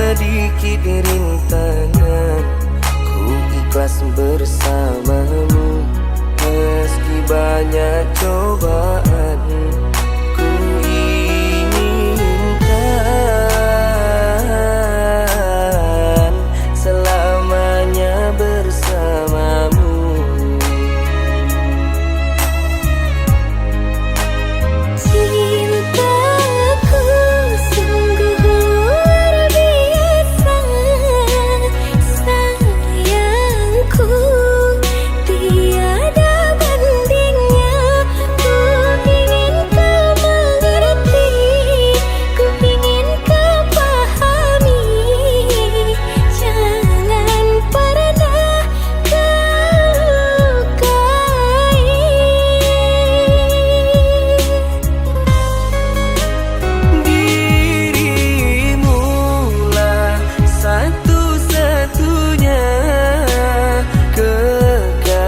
sedikit rintangan, ku ikhlas bersamamu. Meski banyak cobaan, ku inginkan selamanya bersamamu. Cintaku sungguh luar biasa, sayangku tiada bandingnya. Ku ingin kau mengerti, ku ingin kau pahami. Jangan pernah kau lukai. Dirimulah satu-satunya kekasih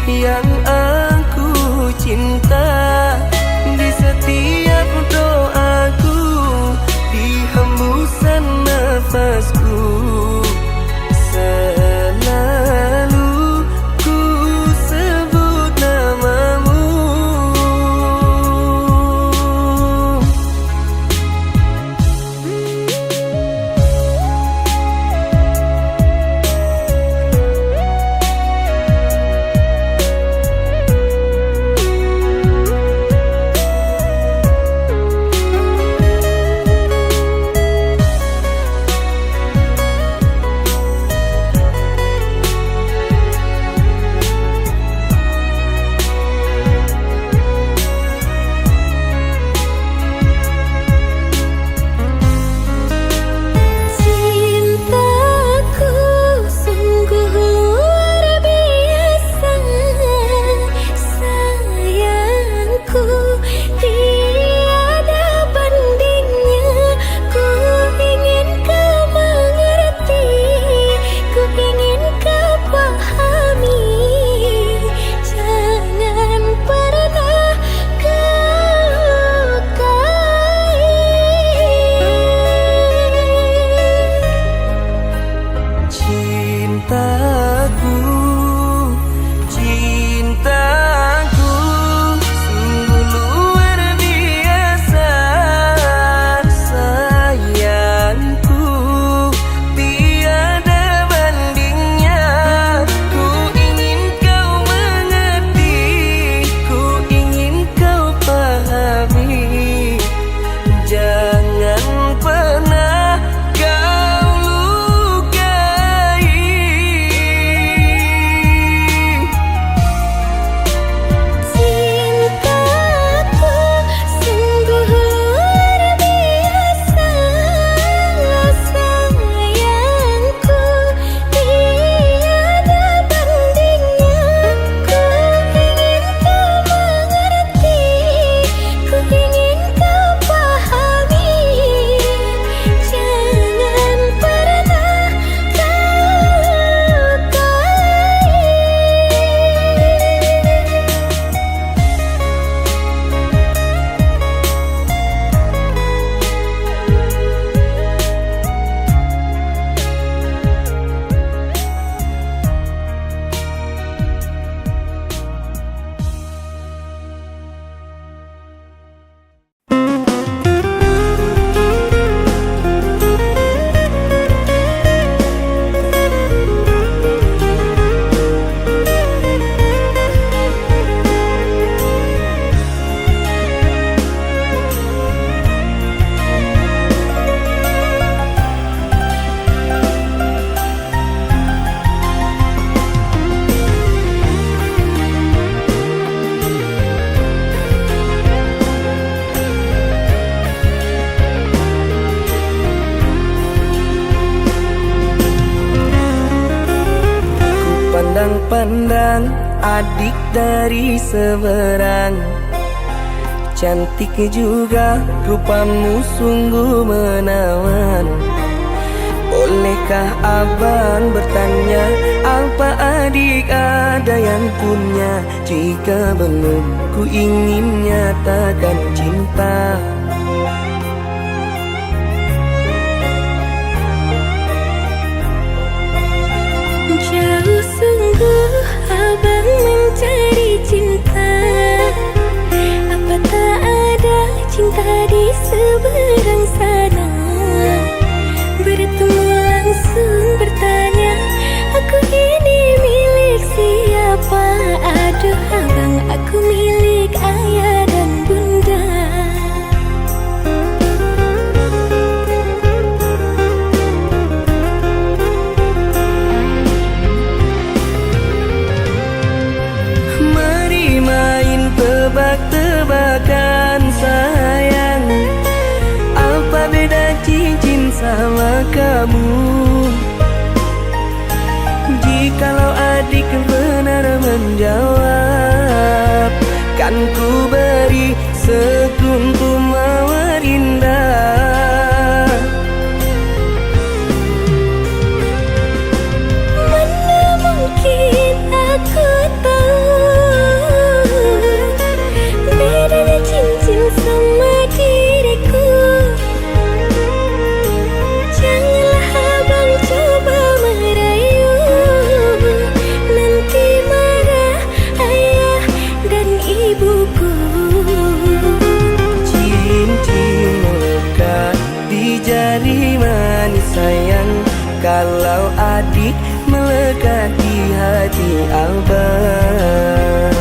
yang aku cinta. Di setiap doaku, di hembusan nafasku, selalu ku sebut namamu. Cintaku sungguh luar biasa, sayangku tiada bandingnya. Ku ingin kau mengerti, ku ingin kau pahami. Jangan pernah kau lukai. Cintaku, cintaku sungguh luar biasa, sayangku tiada bandingnya. Ku ingin kau mengerti, ku ingin kau pahami. Jangan pernah kau lukai. Cintaku sungguh luar biasa, sayangku tiada bandingnya. Ku ingin kau mengerti, ku ingin kau pahami. Jangan pernah kau lukai. Pandang-pandang adik dari seberang, cantik juga rupamu sungguh menawan. Bolehkah abang bertanya, apa adik ada yang punya? Jika belum, ku ingin nyatakan cinta. sama kamu. Jikalau adik benar menjawab, kan ku beri sekuntum mawar indah. Mana mungkin aku tahu bedanya cincin sama diriku. Janganlah abang coba merayu, nanti marah ayah dan ibuku. Cincin melekat di jari manis sayang, kalau adik melekat di hati abang.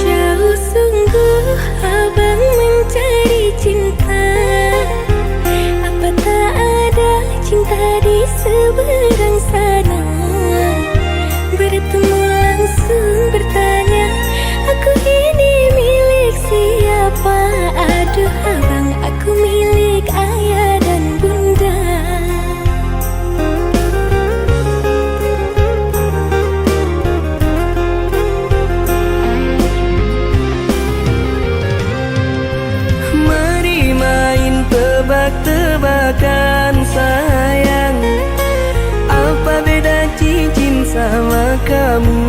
Jauh sungguh abang mencari cinta, apa tak ada cinta di seberang sana? Bertemu langsung bertanya, aku ini milik siapa? Aduh abang, aku milik ayah dan bunda. Mari main tebak-tebakan sayang, apa beda cincin sama kamu?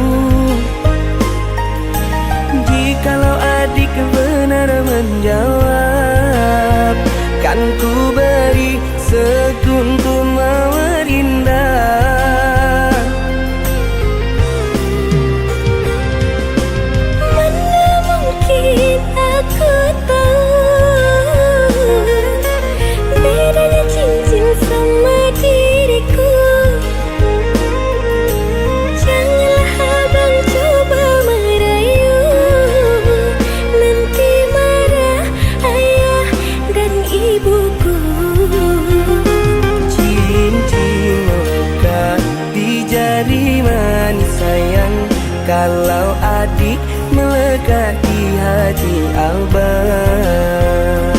Jikalau adik benar menjawab, kan ku beri sekuntum mawar indah. Mana mungkin aku tahu bedanya cincin sama diriku. Janganlah abang coba merayu, nanti marah ayah dan ibuku. Cincin melekat di jari manis sayang, kalau adik melekat di hati abang.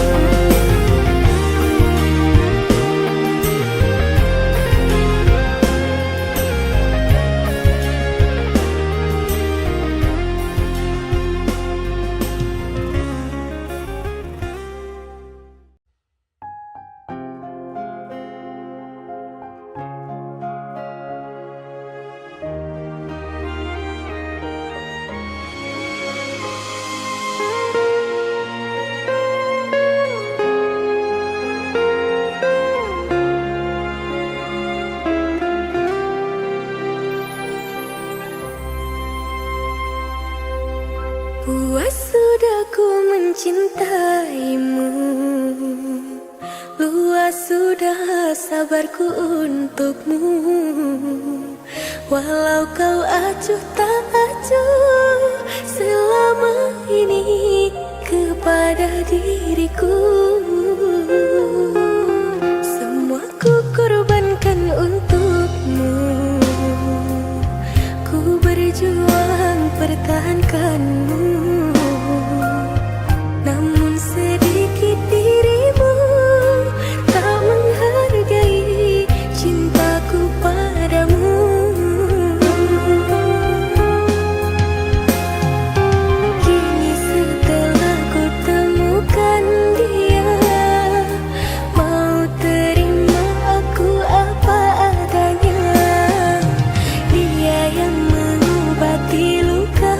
Puas sudah ku mencintaimu, luas sudah sabarku untukmu. Walau kau acuh tak acuh selama ini kepada diriku, semua ku korbankan untukmu. Ku berjuang pertahankanmu, namun sedikit dirimu tak menghargai cintaku padamu. Kini setelah ku temukan dia, mau terima aku apa adanya. Dia yang mengobati luka,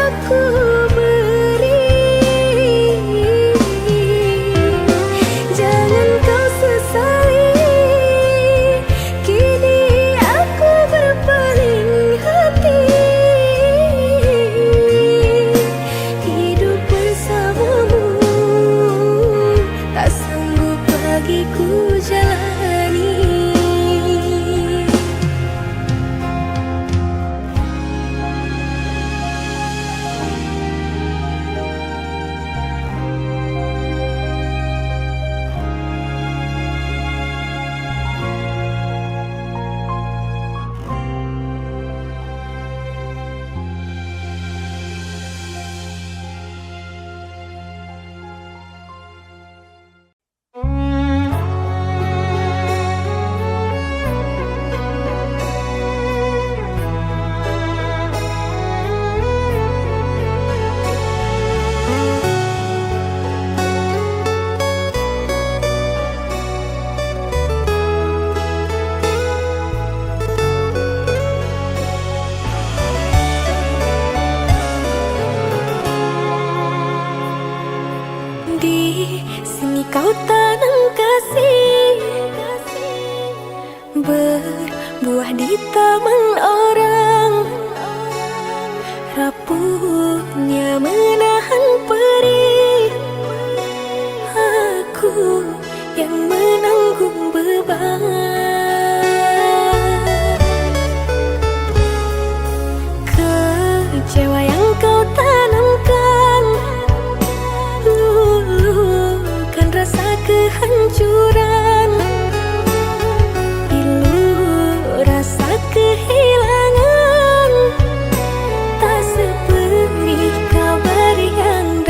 aku beri. Jangan kau sesali, kini aku berpaling hati. Hidup bersamamu tak sanggup bagiku jalani. Di sini kau tanam kasih, berbuah di taman orang. Rapuhnya menahan perih, aku yang menanggung beban. Kecewa yang kau tanamkan, lulukan rasa kehancuran, pilu rasa kehilangan. Tak seperti kabar yang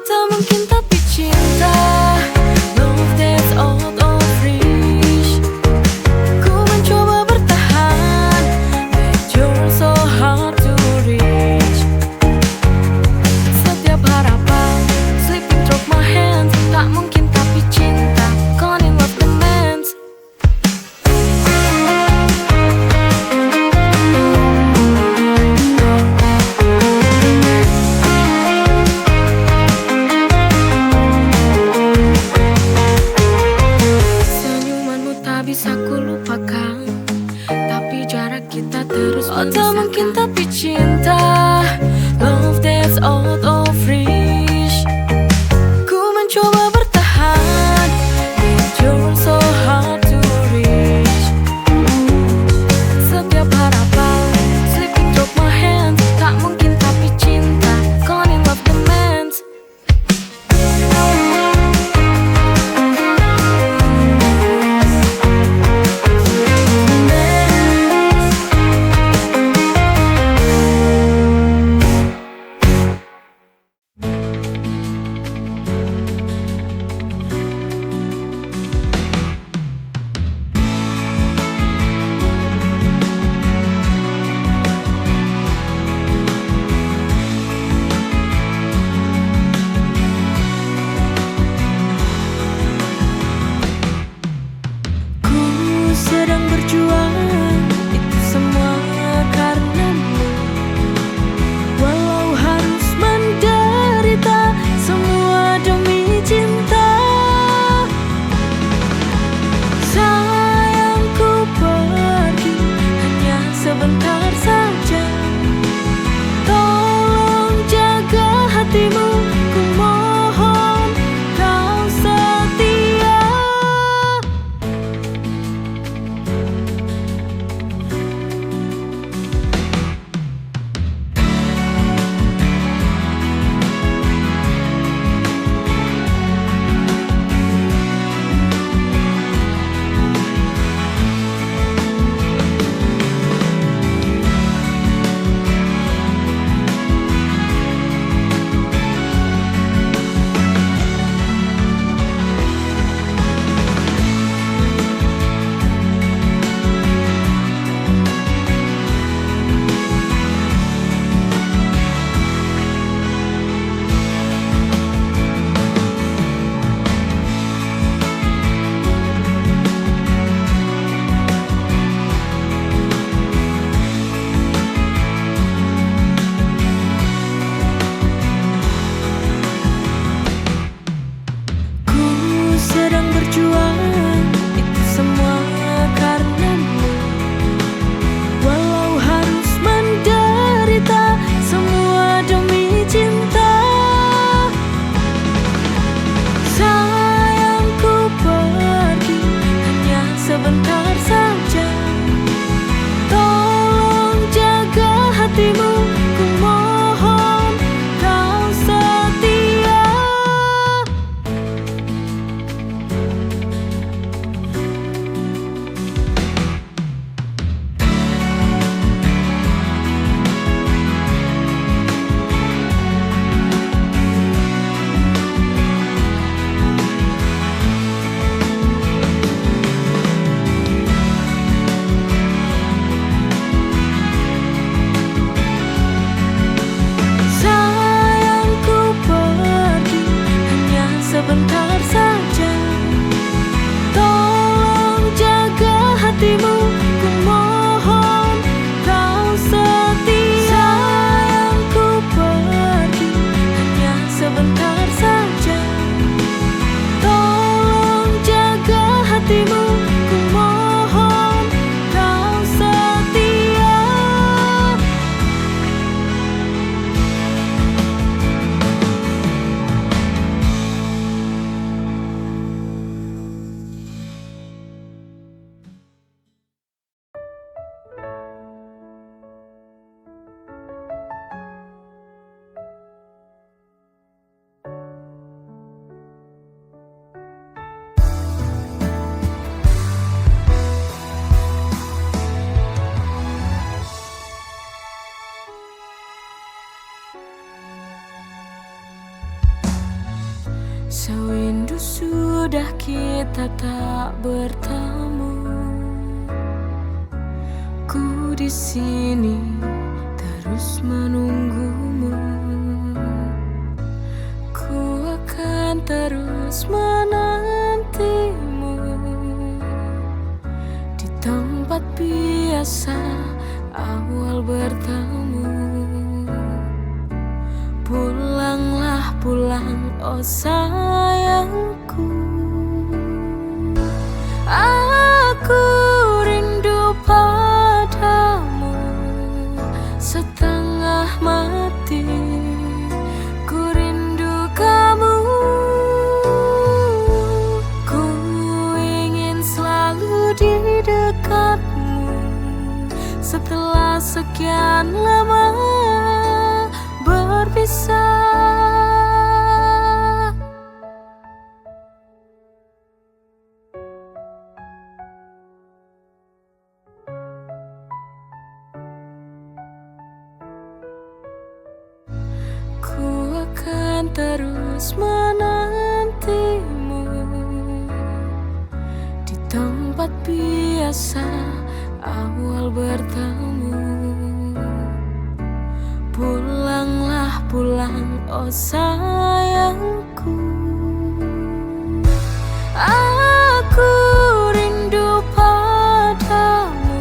tak mungkin tapi cinta. Love that's out of reach. Ku mencoba bertahan, but you're so hard to reach. Setiap harapan slipping through my hands. Tak mungkin tapi cinta, gone in love demands. Sewindu sudah kita tak bertemu. Ku di sini terus menunggumu. Ku akan terus menantimu di tempat biasa awal bertemu. Pulanglah pulang, oh sayangku. Aku rindu padamu setengah mati. Ku rindu kamu. Ku ingin selalu di dekatmu setelah sekian lama berpisah. Ku akan terus menantimu di tempat biasa awal bertemu. Pulanglah pulang, oh sayangku. Aku rindu padamu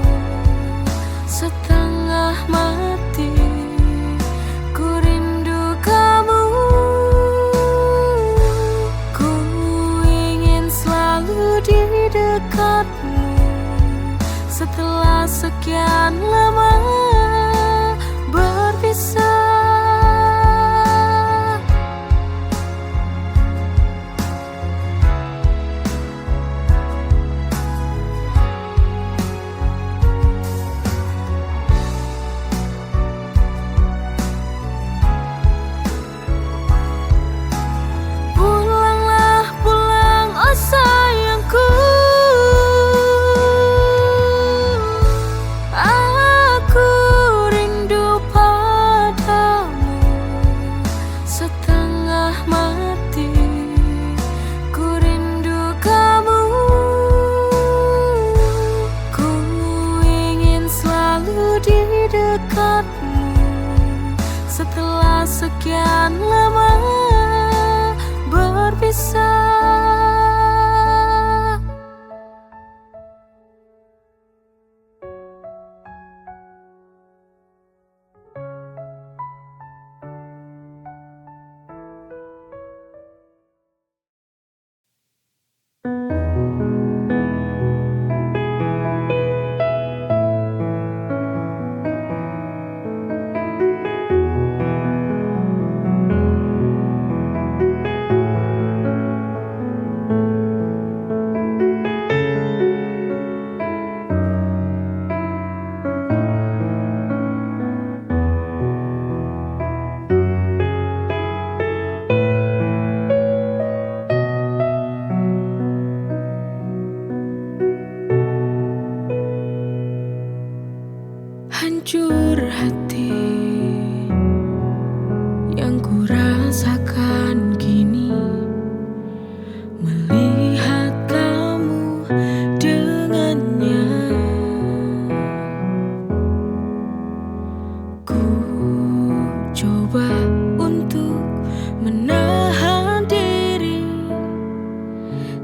setengah mati. Ku rindu kamu. Ku ingin selalu di dekatmu setelah sekian lama berpisah. Pulanglah pulang, oh sayangku. Aku rindu padamu setengah mati. Ku rindu kamu. Ku ingin selalu di dekatmu setelah sekian lama berpisah. Hancur hati yang ku rasakan kini melihat kamu dengannya. Ku coba untuk menahan diri,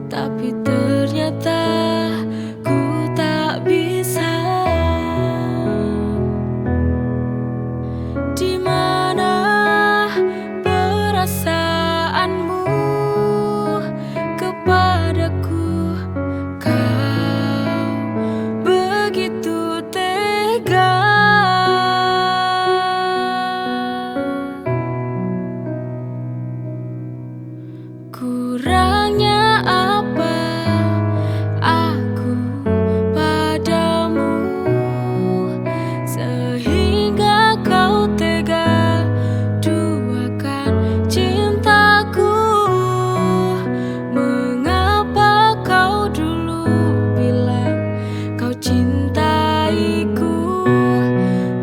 tapi ternyata ku tak bisa. Di mana perasaanmu kepadaku? Kau begitu tega. Kurangnya apa aku padamu sehingga kau tega duakan cintaku? Mengapa kau dulu bilang kau cintaiku?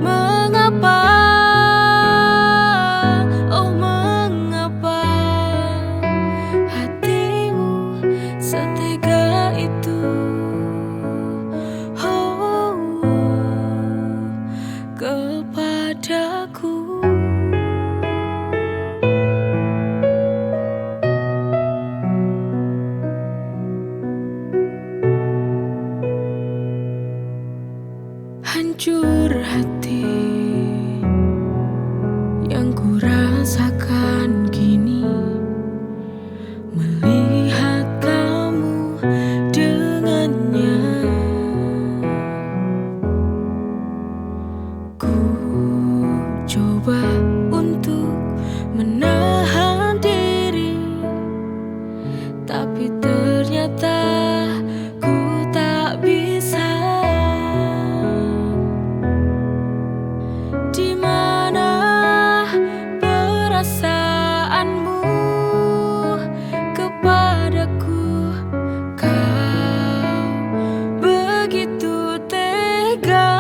Mengapa? Oh mengapa perasaanmu kepadaku. Kau begitu tega.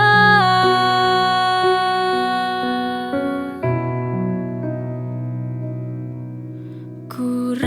Ku